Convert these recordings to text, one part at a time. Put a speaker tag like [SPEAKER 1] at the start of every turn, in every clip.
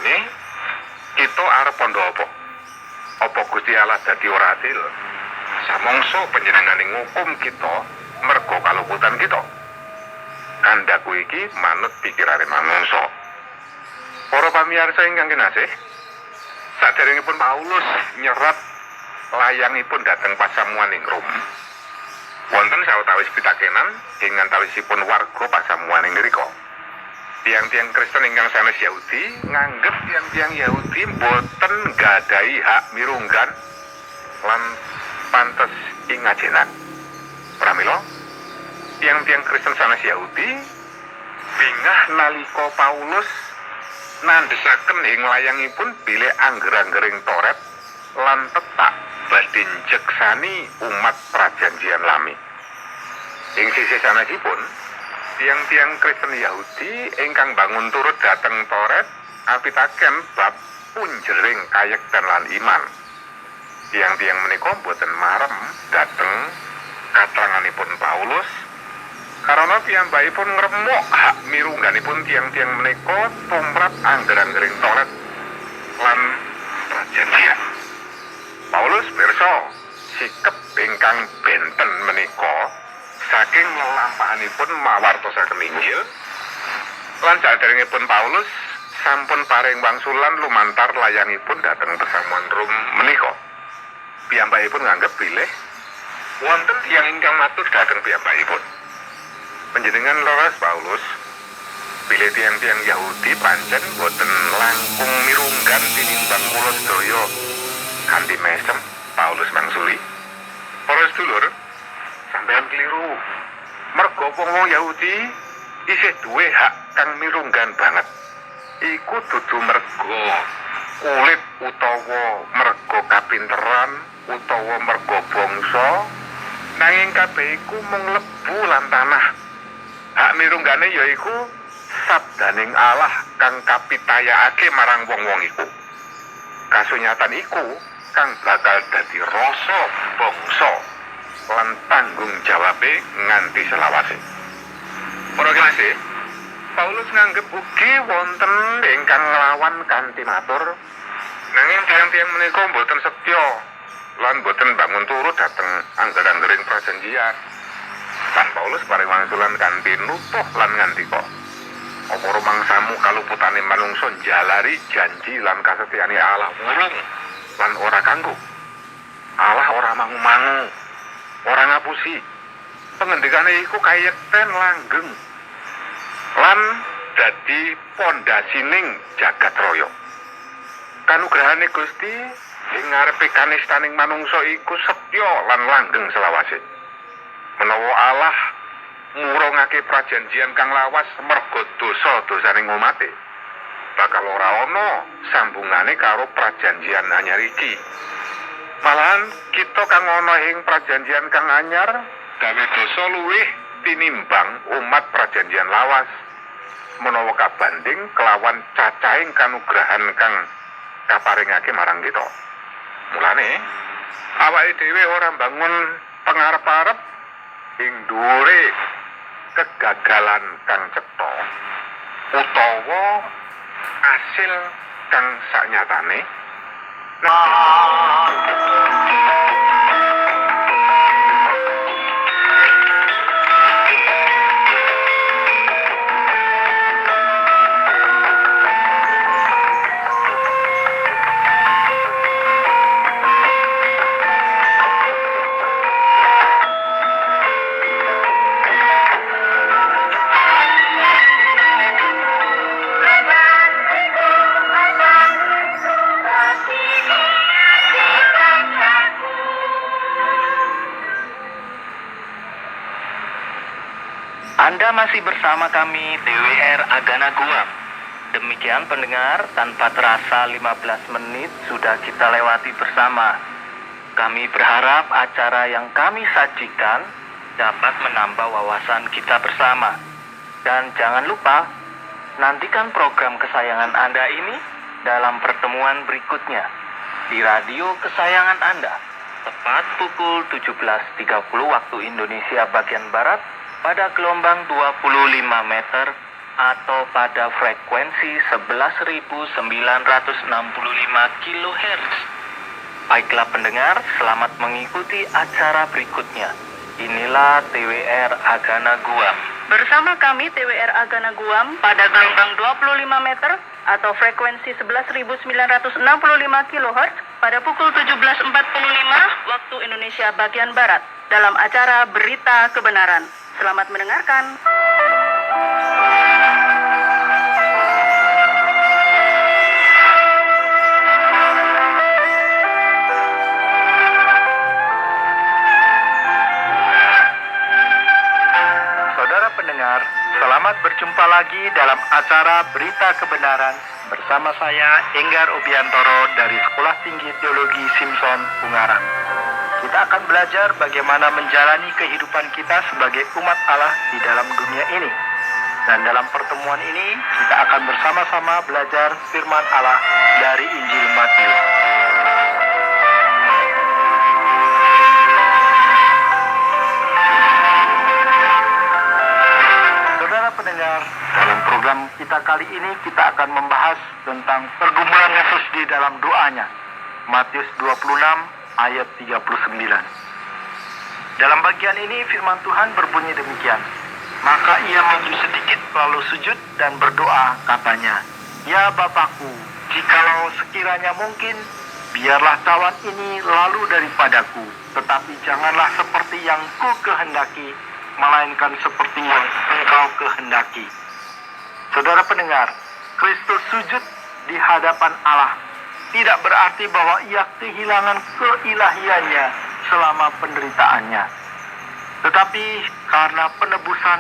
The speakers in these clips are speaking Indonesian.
[SPEAKER 1] ini kita arep pondo apa? Apa Gusti Allah dadi ora adil? Samangsa panjenenganing ngukum kita mergo kaluputan kita. Kandhaku iki manut pikirane manungsa. Para pamirsa ingkang kinasih, saderengipun Paulus nyerat layangipun dhateng pasamuan ing Rom, wonten sawetawis pitakenan ing antawisipun warga pasamuan ing ngrika. Tiang-tiang Kristen ingkang sanes Yahudi nganggep tiang-tiang Yahudi boten gadahi hak mirunggan lan pantes ing ngajenan. Pramila tiang-tiang Kristen sanes Yahudi bingah nalika Paulus nandhesaken ing layangipun bilih angger-anggering Toret lan tetak badhe njeksani umat prajanjian lami. Ing sisih sanesipun tiang-tiang Kristen Yahudi ingkang bangun turut dhateng Toret apitaken bab punjering kayekten lan iman. Tiang-tiang menika boten marem dhateng katranganipun Paulus karena piyambakipun ngremuk hak mirungganipun tiang-tiang menika tumrap angger-anggering Toret lan prajanjian. Paulus pirsa sikep ingkang benten menika saking lelampahanipun mawartosaken Injil lan saderengipun Paulus sampun paring wangsulan lumantar layangipun dhateng pasamuan Rom menika. Piyambakipun nganggep bilih wonten tiyang ingkang matur dhateng piyambakipun. Panjenengan leres Paulus, bilih tiang-tiang Yahudi pancen boten langkung mirunggan tinimbang kula sedaya kanthi mesem. Paulus mangsuli, para sedulur, sampeyan kliru. Merga wong Yahudi isih duwe hak kang mirunggan banget. Iku dudu merga kulit utawa merga kapinteran utawa merga bangsa, nanging kabeh iku mung lebu lan tanah. Hak mirunggane yaiku sabdaning Allah kang kapitayakake marang wong-wong iku. Kasunyatan iku kang bakal dadi rasa bangsa lan tanggung jawabe nganti selawase. Para kinasih, Paulus nganggep ugi wonten ingkang nglawan kanthi matur, nanging tiang-tiang menika boten setya lan boten bangun turut dhateng angger-anggering prajanjian. Lan Paulus paring wangsulan kanthi nutuh lan ngandika, apa rumangsamu kaluputane manungsa njalari janji lan kasetyane Allah wulung lan ora kanggo. Allah ora mangu-mangu, ora ngapusi. Pengendikane iku kayekten langgeng lan dadi pondasining jagat raya. Kanugrahane Gusti ing ngarepe kanistaning manungsa iku setya lan langgeng selawase. Menawa Allah ngurungake prajanjian kang lawas merga dosa-dosaning umate, bakal ora ana sambungane karo prajanjian anyar iki. Malahan kita kang ana ing prajanjian kang anyar gawe dosa luwih tinimbang umat prajanjian lawas menawa kabanding kelawan cacahing kanugrahan kang kaparingake marang kita. Mulane awake dhewe ora mbangun pangarep-arep ing dhuwure kegagalan kang cetha utawa asil kang saknyatane.
[SPEAKER 2] Anda masih bersama kami TWR Agana Guam. Demikian pendengar, tanpa terasa 15 menit sudah kita lewati bersama. Kami berharap acara yang kami sajikan dapat menambah wawasan kita bersama. Dan jangan lupa, nantikan program kesayangan Anda ini dalam pertemuan berikutnya di radio kesayangan Anda, tepat pukul 17.30 waktu Indonesia bagian Barat pada gelombang 25 meter atau pada frekuensi 11.965 kHz. Baiklah pendengar, selamat mengikuti acara berikutnya. Inilah TWR Agana Guam.
[SPEAKER 3] Bersama kami TWR Agana Guam pada gelombang 25 meter atau frekuensi 11.965 kHz pada pukul 17.45 waktu Indonesia bagian Barat dalam acara Berita Kebenaran. Selamat mendengarkan.
[SPEAKER 2] Saudara pendengar, selamat berjumpa lagi dalam acara Berita Kebenaran bersama saya Enggar Obiantoro dari Sekolah Tinggi Teologi Simpson Ungaran. Kita akan belajar bagaimana menjalani kehidupan kita sebagai umat Allah di dalam dunia ini. Dan dalam pertemuan ini kita akan bersama-sama belajar firman Allah dari Injil Matius. Saudara pendengar, dalam program kita kali ini kita akan membahas tentang pergumulan Yesus di dalam doanya. Matius 26 ayat 39. Dalam bagian ini firman Tuhan berbunyi demikian. Maka ia maju sedikit lalu sujud dan berdoa, katanya, "Ya Bapakku, jikalau sekiranya mungkin, biarlah cawan ini lalu daripadaku, tetapi janganlah seperti yang ku kehendaki, melainkan seperti yang engkau kehendaki." Saudara pendengar, Kristus sujud di hadapan Allah tidak berarti bahwa ia kehilangan keilahiannya selama penderitaannya. Tetapi karena penebusan,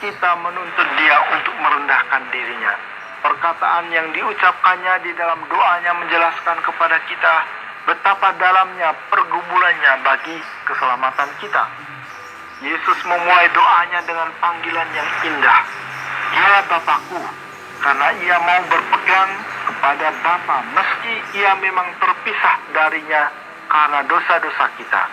[SPEAKER 2] kita menuntut dia untuk merendahkan dirinya. Perkataan yang diucapkannya di dalam doanya menjelaskan kepada kita betapa dalamnya pergumulannya bagi keselamatan kita. Yesus memulai doanya dengan panggilan yang indah, "Ya Bapakku," karena ia mau berpegang kepada Bapa meski ia memang terpisah darinya karena dosa-dosa kita.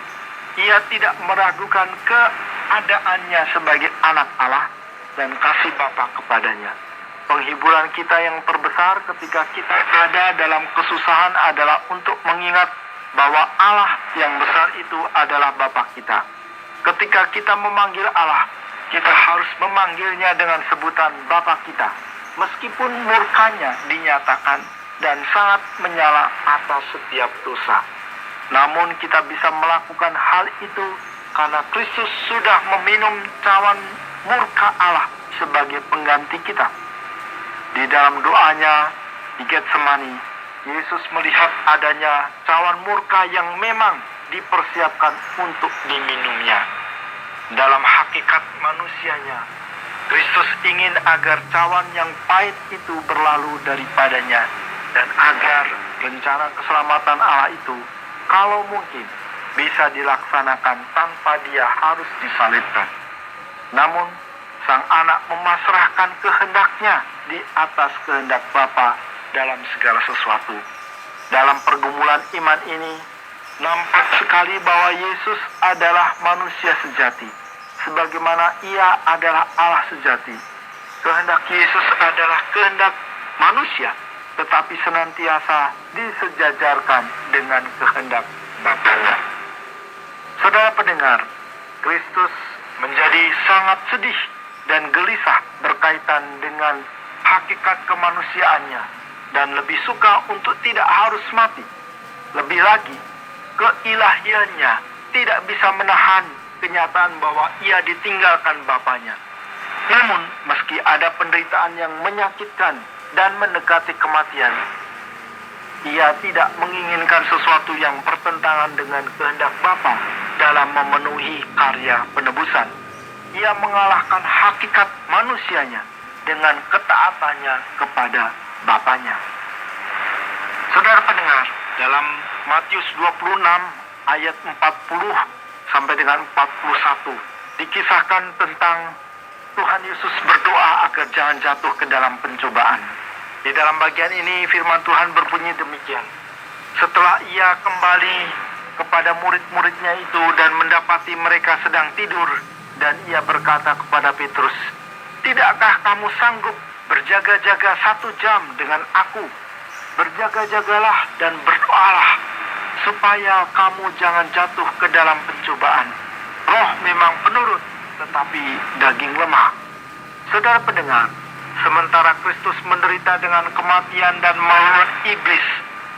[SPEAKER 2] Ia tidak meragukan keadaannya sebagai anak Allah dan kasih Bapa kepadanya. Penghiburan kita yang terbesar ketika kita ada dalam kesusahan adalah untuk mengingat bahwa Allah yang besar itu adalah Bapa kita. Ketika kita memanggil Allah, kita harus memanggilnya dengan sebutan Bapa kita, meskipun murkanya dinyatakan dan sangat menyala atas setiap dosa. Namun kita bisa melakukan hal itu karena Kristus sudah meminum cawan murka Allah sebagai pengganti kita. Di dalam doanya di Getsemani, Yesus melihat adanya cawan murka yang memang dipersiapkan untuk diminumnya. Dalam hakikat manusianya, Kristus ingin agar cawan yang pahit itu berlalu daripadanya dan agar rencana keselamatan Allah itu, kalau mungkin, bisa dilaksanakan tanpa dia harus disalibkan. Namun, sang anak memasrahkan kehendaknya di atas kehendak Bapa dalam segala sesuatu. Dalam pergumulan iman ini, nampak sekali bahwa Yesus adalah manusia sejati, sebagaimana ia adalah Allah sejati. Kehendak Yesus adalah kehendak manusia, tetapi senantiasa disejajarkan dengan kehendak Bapanya. Saudara pendengar, Kristus menjadi sangat sedih dan gelisah berkaitan dengan hakikat kemanusiaannya dan lebih suka untuk tidak harus mati. Lebih lagi, keilahiannya tidak bisa menahan kenyataan bahwa ia ditinggalkan Bapanya. Namun, meski ada penderitaan yang menyakitkan dan mendekati kematian, ia tidak menginginkan sesuatu yang bertentangan dengan kehendak Bapa dalam memenuhi karya penebusan. Ia mengalahkan hakikat manusianya dengan ketaatannya kepada Bapanya. Saudara pendengar, dalam Matius 26 ayat 40 sampai dengan 41 dikisahkan tentang Tuhan Yesus berdoa agar jangan jatuh ke dalam pencobaan. Di dalam bagian ini firman Tuhan berbunyi demikian. Setelah ia kembali kepada murid-muridnya itu dan mendapati mereka sedang tidur, dan ia berkata kepada Petrus,
[SPEAKER 4] Tidakkah kamu sanggup berjaga-jaga 1 jam dengan aku? Berjaga-jagalah dan berdoalah, supaya kamu jangan jatuh ke dalam pencobaan. Roh memang penurut, tetapi daging lemah. Saudara pendengar, sementara Kristus menderita dengan kematian dan melawan iblis,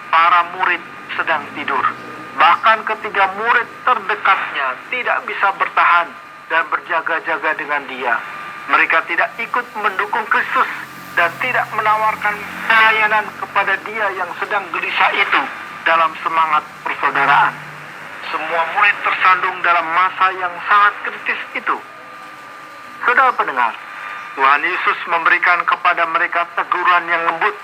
[SPEAKER 4] para murid sedang tidur. Bahkan ketiga murid terdekatnya tidak bisa bertahan dan berjaga-jaga dengan dia. Mereka tidak ikut mendukung Kristus dan tidak menawarkan pelayanan kepada dia yang sedang gelisah itu dalam semangat persaudaraan. Semua murid tersandung dalam masa yang sangat kritis itu. Saudara pendengar, Tuhan Yesus memberikan kepada mereka teguran yang lembut.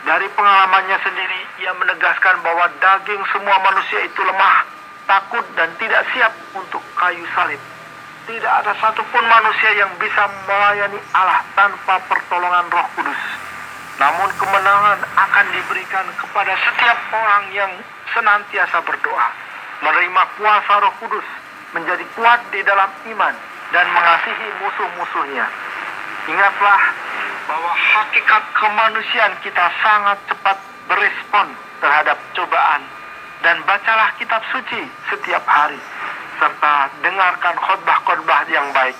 [SPEAKER 4] Dari pengalamannya sendiri, ia menegaskan bahwa daging semua manusia itu lemah, takut dan tidak siap untuk kayu salib. Tidak ada satupun manusia yang bisa melayani Allah tanpa pertolongan Roh Kudus. Namun kemenangan akan diberikan kepada setiap orang yang senantiasa berdoa, menerima kuasa Roh Kudus, menjadi kuat di dalam iman, dan mengasihi musuh-musuhnya. Ingatlah bahwa hakikat kemanusiaan kita sangat cepat berespon terhadap cobaan, dan bacalah kitab suci setiap hari, serta dengarkan khotbah-khotbah yang baik,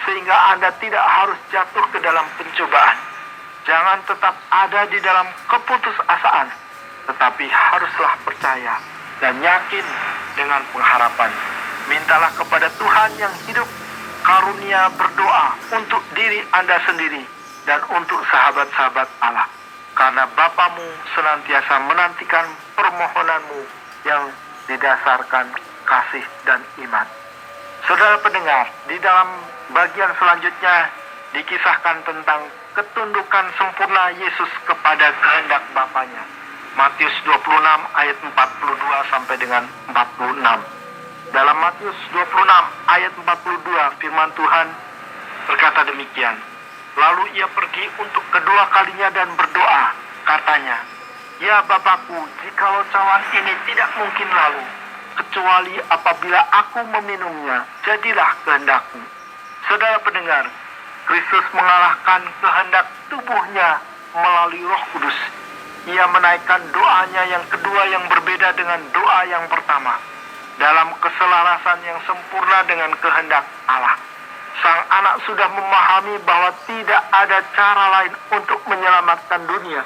[SPEAKER 4] sehingga Anda tidak harus jatuh ke dalam pencobaan. Jangan tetap ada di dalam keputusasaan, tetapi haruslah percaya dan yakin dengan pengharapan. Mintalah kepada Tuhan yang hidup karunia berdoa untuk diri Anda sendiri dan untuk sahabat-sahabat Allah, karena Bapamu senantiasa menantikan permohonanmu yang didasarkan kasih dan iman. Saudara pendengar, di dalam bagian selanjutnya dikisahkan tentang ketundukan sempurna Yesus kepada kehendak Bapanya. Matius 26 ayat 42 sampai dengan 46. Dalam Matius 26 ayat 42 firman Tuhan berkata demikian. Lalu ia pergi untuk kedua kalinya dan berdoa. Katanya, "Ya Bapakku, jikalau cawan ini tidak mungkin lalu, kecuali apabila aku meminumnya, jadilah kehendakmu." Saudara pendengar, Kristus mengalahkan kehendak tubuhnya melalui Roh Kudus. Ia menaikkan doanya yang kedua yang berbeda dengan doa yang pertama, dalam keselarasan yang sempurna dengan kehendak Allah. Sang anak sudah memahami bahwa tidak ada cara lain untuk menyelamatkan dunia